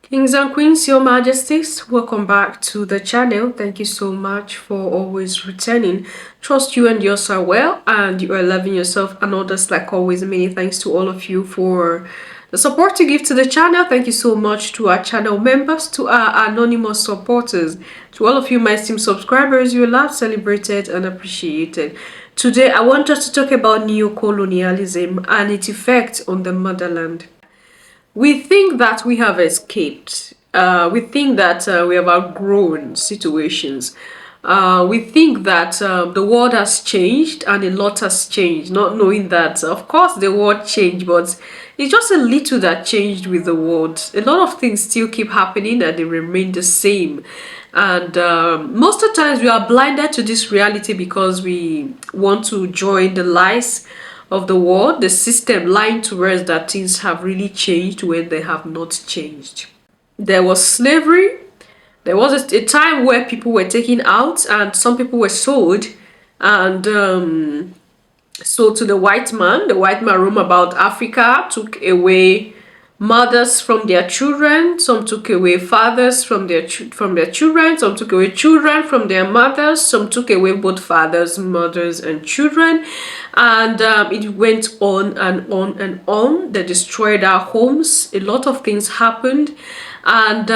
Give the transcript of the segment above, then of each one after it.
Kings and Queens, Your Majesties, welcome back to the channel. Thank you so much for always returning. Trust you and yours are well and you are loving yourself and others like always. Many thanks to all of you for the support you give to the channel. Thank you so much to our channel members, to our anonymous supporters, to all of you, my esteemed subscribers. You are loved, celebrated, and appreciated. Today, I want us to talk about neocolonialism and its effect on the motherland. We think that we have escaped. We think that we have outgrown situations. We think that the world has changed and a lot has changed, not knowing that, of course, the world changed, but it's just a little that changed with the world. A lot of things still keep happening and they remain the same. And most of the times we are blinded to this reality because we want to join the lies of the world, the system lying to us that things have really changed when they have not changed. There was slavery. There was a time where people were taken out and some people were sold and sold to the white man. The white man roamed about Africa, took away mothers from their children, some took away fathers from their children, some took away children from their mothers, some took away both fathers, mothers and children, and it went on and on and on. They destroyed our homes. A lot of things happened, and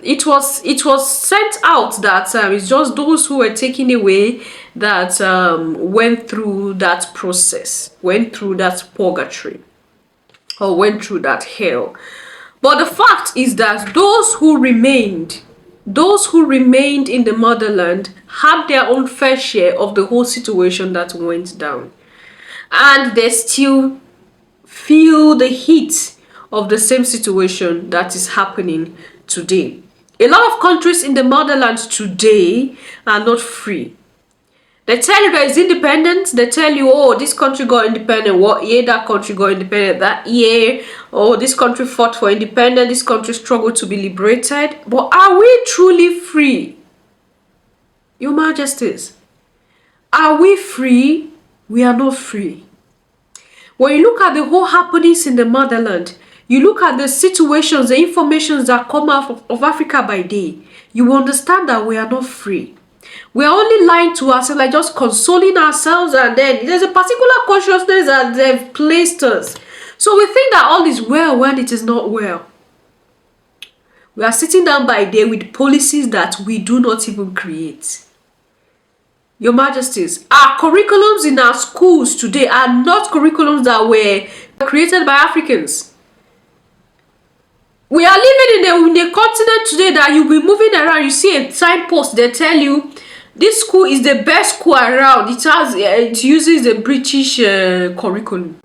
it was sent out that it's just those who were taken away that went through that process, went through that purgatory, or went through that hell. But the fact is that those who remained in the motherland had their own fair share of the whole situation that went down. And they still feel the heat of the same situation that is happening today. A lot of countries in the motherland today are not free. They tell you that it's independent. They tell you, oh, this country got independent. What year that country got independent? That year. Oh, this country fought for independence. This country struggled to be liberated. But are we truly free? Your Majesties, are we free? We are not free. When you look at the whole happenings in the motherland, you look at the situations, the informations that come out of Africa by day, you understand that we are not free. We are only lying to ourselves, like just consoling ourselves, and then there's a particular consciousness that they've placed us. So we think that all is well when it is not well. We are sitting down by day with policies that we do not even create. Your Majesties, our curriculums in our schools today are not curriculums that were created by Africans. We are living in a continent today that you'll be moving around, you see a signpost, they tell you this school is the best school around. It uses the British curriculum.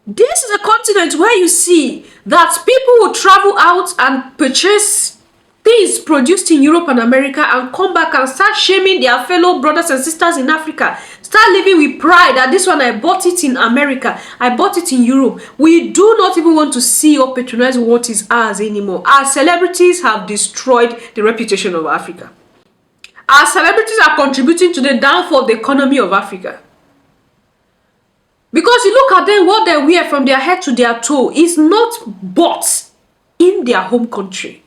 This is a continent where you see that people will travel out and purchase things produced in Europe and America and come back and start shaming their fellow brothers and sisters in Africa. Start living with pride that this one, I bought it in America, I bought it in Europe. We do not even want to see or patronize what is ours anymore. Our celebrities have destroyed the reputation of Africa. Our celebrities are contributing to the downfall of the economy of Africa. Because you look at them, what they wear from their head to their toe is not bought in their home country.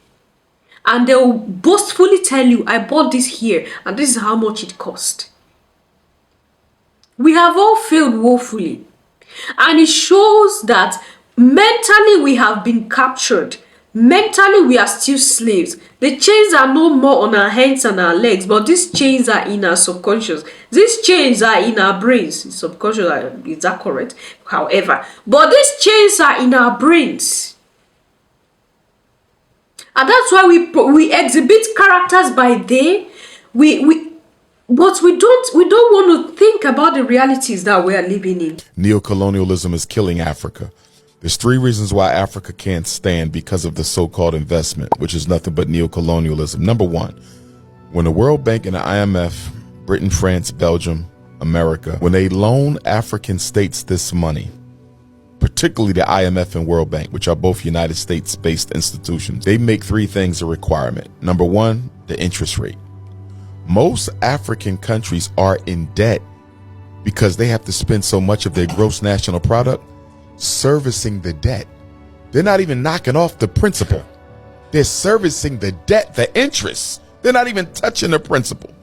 And they will boastfully tell you, I bought this here and this is how much it cost. We have all failed woefully. And it shows that mentally we have been captured. Mentally, we are still slaves. The chains are no more on our hands and our legs, but these chains are in our subconscious. These chains are in our brains. Subconscious, is that correct? However, but these chains are in our brains. And that's why we exhibit characters by day. But we don't want to think about the realities that we are living in. Neocolonialism is killing Africa. There's 3 reasons why Africa can't stand because of the so-called investment, which is nothing but neocolonialism. Number 1, when the World Bank and the IMF, Britain, France, Belgium, America, when they loan African states this money, particularly the IMF and World Bank, which are both United States-based institutions, they make 3 things a requirement. Number 1, the interest rate. Most African countries are in debt because they have to spend so much of their gross national product servicing the debt. They're not even knocking off the principal. They're servicing the debt, the interest. They're not even touching the principal.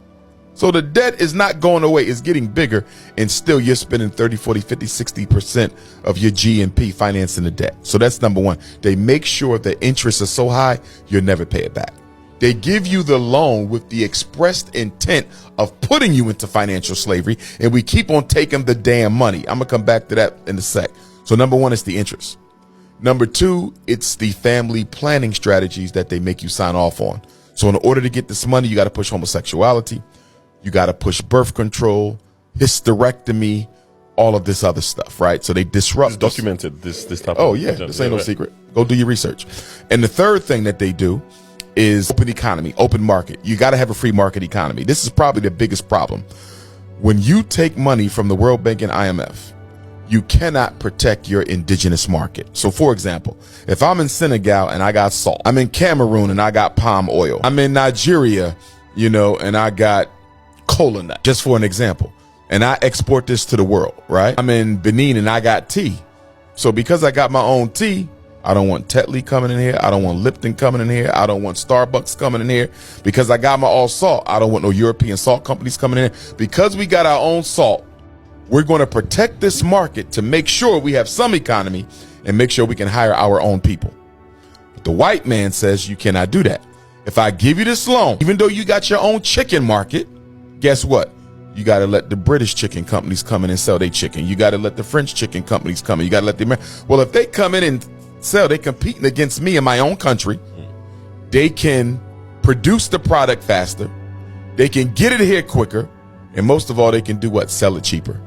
So the debt is not going away. It's getting bigger. And still you're spending 30, 40, 50, 60% of your GNP financing the debt. So that's number one. They make sure the interest is so high, you'll never pay it back. They give you the loan with the expressed intent of putting you into financial slavery. And we keep on taking the damn money. I'm going to come back to that in a sec. So number one is the interest. Number two, it's the family planning strategies that they make you sign off on. So in order to get this money, you got to push homosexuality. You got to push birth control, hysterectomy, all of this other stuff, right? So they disrupt. It's documented, this type Oh, of yeah. This ain't no secret. Go do your research. And the third thing that they do is open economy, open market. You got to have a free market economy. This is probably the biggest problem. When you take money from the World Bank and IMF, you cannot protect your indigenous market. So for example, if I'm in Senegal and I got salt, I'm in Cameroon and I got palm oil, I'm in Nigeria, and I got cola nut, just for an example, and I export this to the world, right? I'm in Benin and I got tea. So because I got my own tea, I don't want Tetley coming in here. I don't want Lipton coming in here. I don't want Starbucks coming in here. Because I got my all salt, I don't want no European salt companies coming in. Because we got our own salt, we're going to protect this market to make sure we have some economy and make sure we can hire our own people. But the white man says you cannot do that. If I give you this loan, even though you got your own chicken market, guess what? You got to let the British chicken companies come in and sell their chicken. You got to let the French chicken companies come in. You got to let the well, if they come in and sell, they competing against me in my own country. They can produce the product faster. They can get it here quicker. And most of all, they can do what? Sell it cheaper.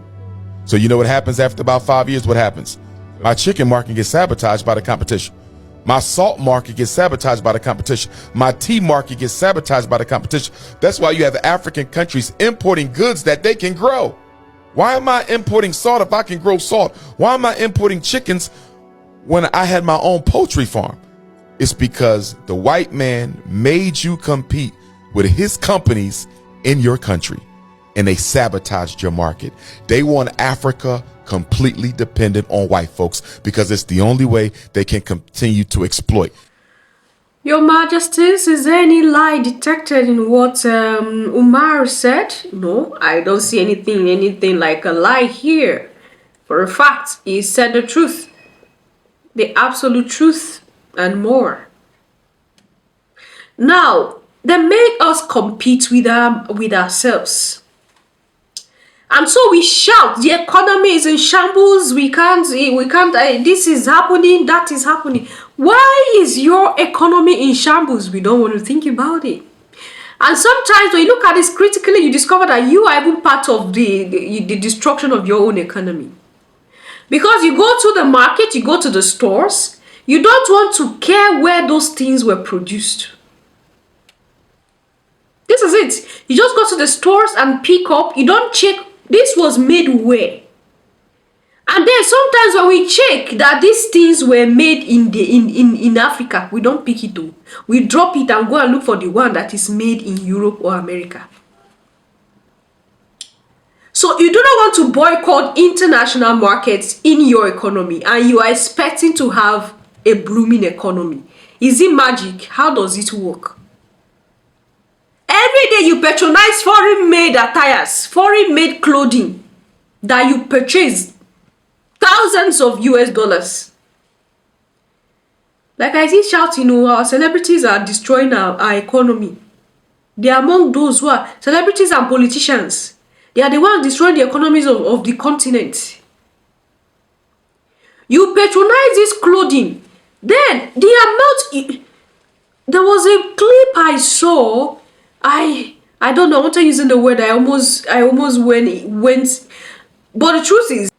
So you know what happens after about 5 years? What happens? My chicken market gets sabotaged by the competition. My salt market gets sabotaged by the competition. My tea market gets sabotaged by the competition. That's why you have African countries importing goods that they can grow. Why am I importing salt if I can grow salt? Why am I importing chickens when I had my own poultry farm? It's because the white man made you compete with his companies in your country, and they sabotaged your market. They want Africa completely dependent on white folks because it's the only way they can continue to exploit. Your Majesties, is there any lie detected in what Umar said? No, I don't see anything like a lie here. For a fact, he said the truth, the absolute truth, and more. Now, they make us compete with ourselves. And so we shout, the economy is in shambles, we can't, this is happening, that is happening. Why is your economy in shambles? We don't want to think about it. And sometimes when you look at this critically, you discover that you are even part of the destruction of your own economy. Because you go to the market, you go to the stores, you don't want to care where those things were produced. This is it. You just go to the stores and pick up, you don't check this was made where. And then sometimes when we check that these things were made in Africa, we don't pick it up. We drop it and go and look for the one that is made in Europe or America. So you do not want to boycott international markets in your economy and you are expecting to have a blooming economy. Is it magic? How does it work? Every day you patronize foreign-made attires, foreign-made clothing that you purchase thousands of US dollars. Like I see shouting, our celebrities are destroying our economy. They are among those who are celebrities and politicians. They are the ones destroying the economies of the continent. You patronize this clothing. Then the amount... There was a clip I saw. I don't know. I want to use the word. I almost went. But the truth is,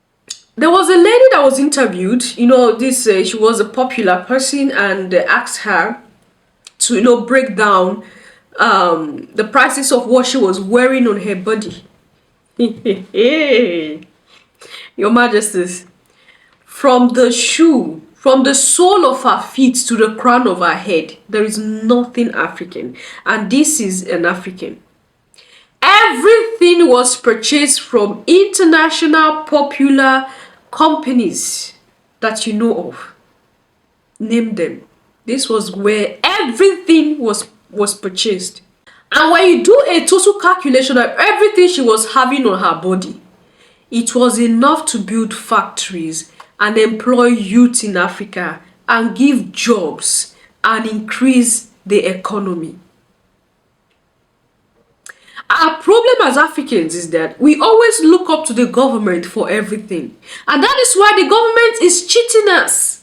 there was a lady that was interviewed. She was a popular person, and they asked her to break down the prices of what she was wearing on her body. Your Majesties, from the shoe, from the sole of her feet to the crown of her head, there is nothing African. And this is an African. Everything was purchased from international popular companies that you know of. Name them. This was where everything was purchased. And when you do a total calculation of everything she was having on her body, it was enough to build factories and employ youth in Africa and give jobs and increase the economy. Our problem as Africans is that we always look up to the government for everything. And that is why the government is cheating us.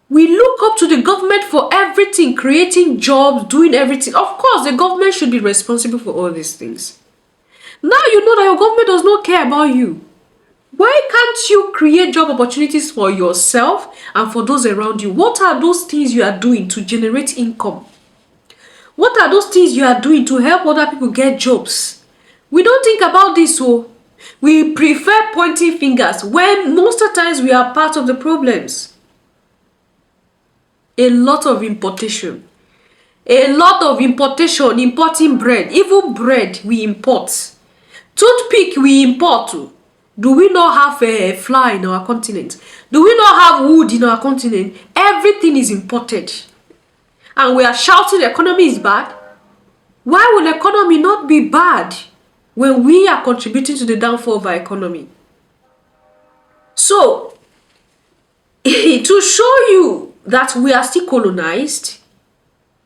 We look up to the government for everything, creating jobs, doing everything. Of course, the government should be responsible for all these things. Now you know that your government does not care about you. Why can't you create job opportunities for yourself and for those around you? What are those things you are doing to generate income? What are those things you are doing to help other people get jobs? We don't think about this, so we prefer pointing fingers when most of the times we are part of the problems. A lot of importation. Importing bread. Even bread we import. Toothpick we import too. Do we not have a fly in our continent? Do we not have wood in our continent? Everything is imported. And we are shouting the economy is bad. Why will the economy not be bad when we are contributing to the downfall of our economy? So, to show you that we are still colonized,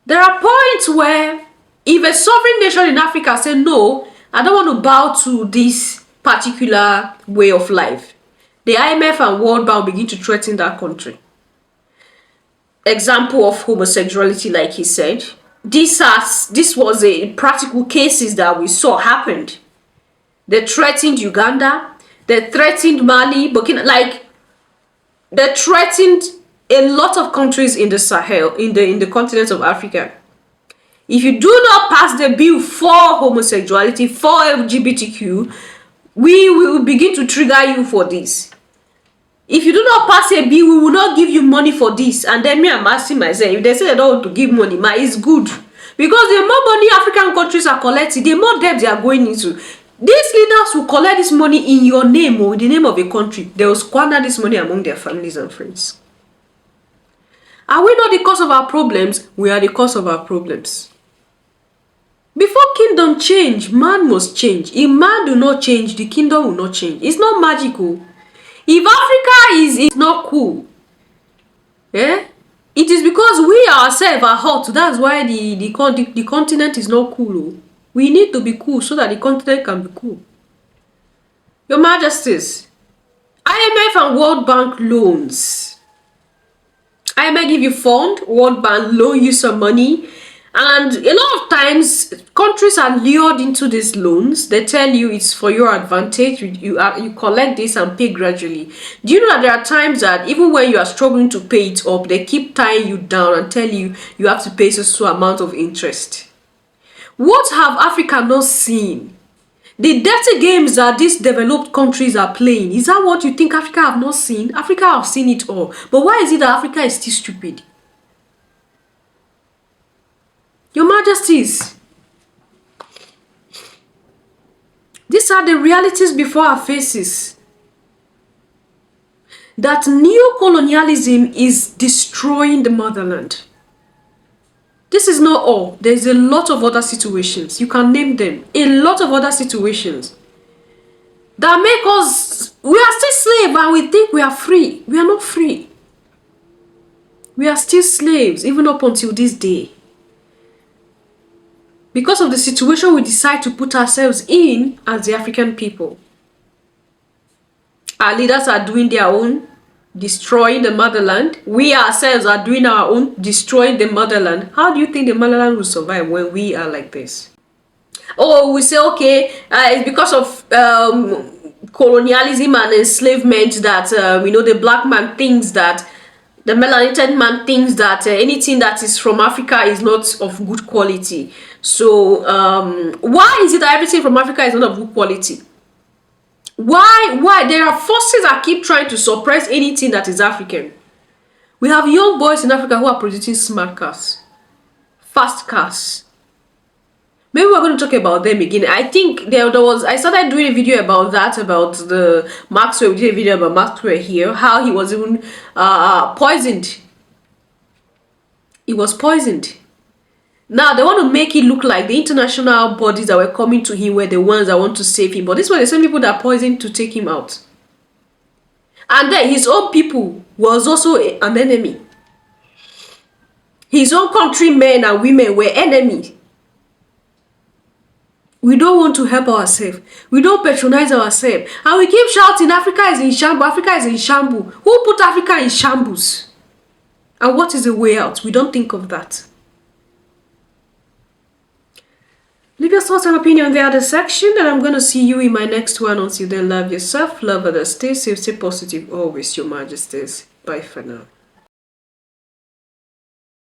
there are points where if a sovereign nation in Africa say, no, I don't want to bow to this particular way of life, the IMF and World Bank begin to threaten that country. Example of homosexuality, like he said. This was a practical cases that we saw happened. They threatened Uganda, they threatened Mali, Burkina, like they threatened a lot of countries in the Sahel, in the continent of Africa. If you do not pass the bill for homosexuality, for LGBTQ, we will begin to trigger you for this. If you do not pass a bill, we will not give you money for this. And then me, I'm asking myself, if they say they don't want to give money, it's good. Because the more money African countries are collecting, the more debt they are going into. These leaders will collect this money in your name or in the name of a country. They will squander this money among their families and friends. Are we not the cause of our problems? We are the cause of our problems. Before kingdom change, man must change. If man do not change, the kingdom will not change. It's not magical. If Africa is not cool, it is because we ourselves are hot. That's why the continent is not cool. We need to be cool so that the continent can be cool. Your Majesties, IMF and World Bank loans. IMF give you fund, World Bank loan you some money. And a lot of times, countries are lured into these loans. They tell you it's for your advantage. You collect this and pay gradually. Do you know that there are times that even when you are struggling to pay it up, they keep tying you down and tell you you have to pay so amount of interest? What have Africa not seen? The dirty games that these developed countries are playing. Is that what you think Africa have not seen? Africa have seen it all. But why is it that Africa is still stupid? Your Majesties, these are the realities before our faces. That neocolonialism is destroying the motherland. This is not all. There's a lot of other situations. You can name them. A lot of other situations that make us, we are still slaves and we think we are free. We are not free. We are still slaves even up until this day. Because of the situation we decide to put ourselves in as the African people. Our leaders are doing their own, destroying the motherland. We ourselves are doing our own, destroying the motherland. How do you think the motherland will survive when we are like this? Oh, we say, okay, it's because of colonialism and enslavement that, the black man thinks that, the melanated man thinks that anything that is from Africa is not of good quality. So, why is it that everything from Africa is not of good quality? Why? There are forces that keep trying to suppress anything that is African. We have young boys in Africa who are producing smart cars, fast cars. Maybe we're going to talk about them again. I think I started doing a video about that, about the Maxwell. We did a video about Maxwell here, how he was even poisoned. He was poisoned. Now they want to make it look like the international bodies that were coming to him were the ones that want to save him. But these were the same people that poisoned to take him out. And then his own people was also an enemy. His own countrymen and women were enemies. We don't want to help ourselves. We don't patronize ourselves. And we keep shouting, Africa is in shambles. Africa is in shambles. Who put Africa in shambles? And what is the way out? We don't think of that. Leave your thoughts and opinion in the other section, and I'm going to see you in my next one. Until then, love yourself, love others, stay safe, stay positive, always, Your Majesties. Bye for now.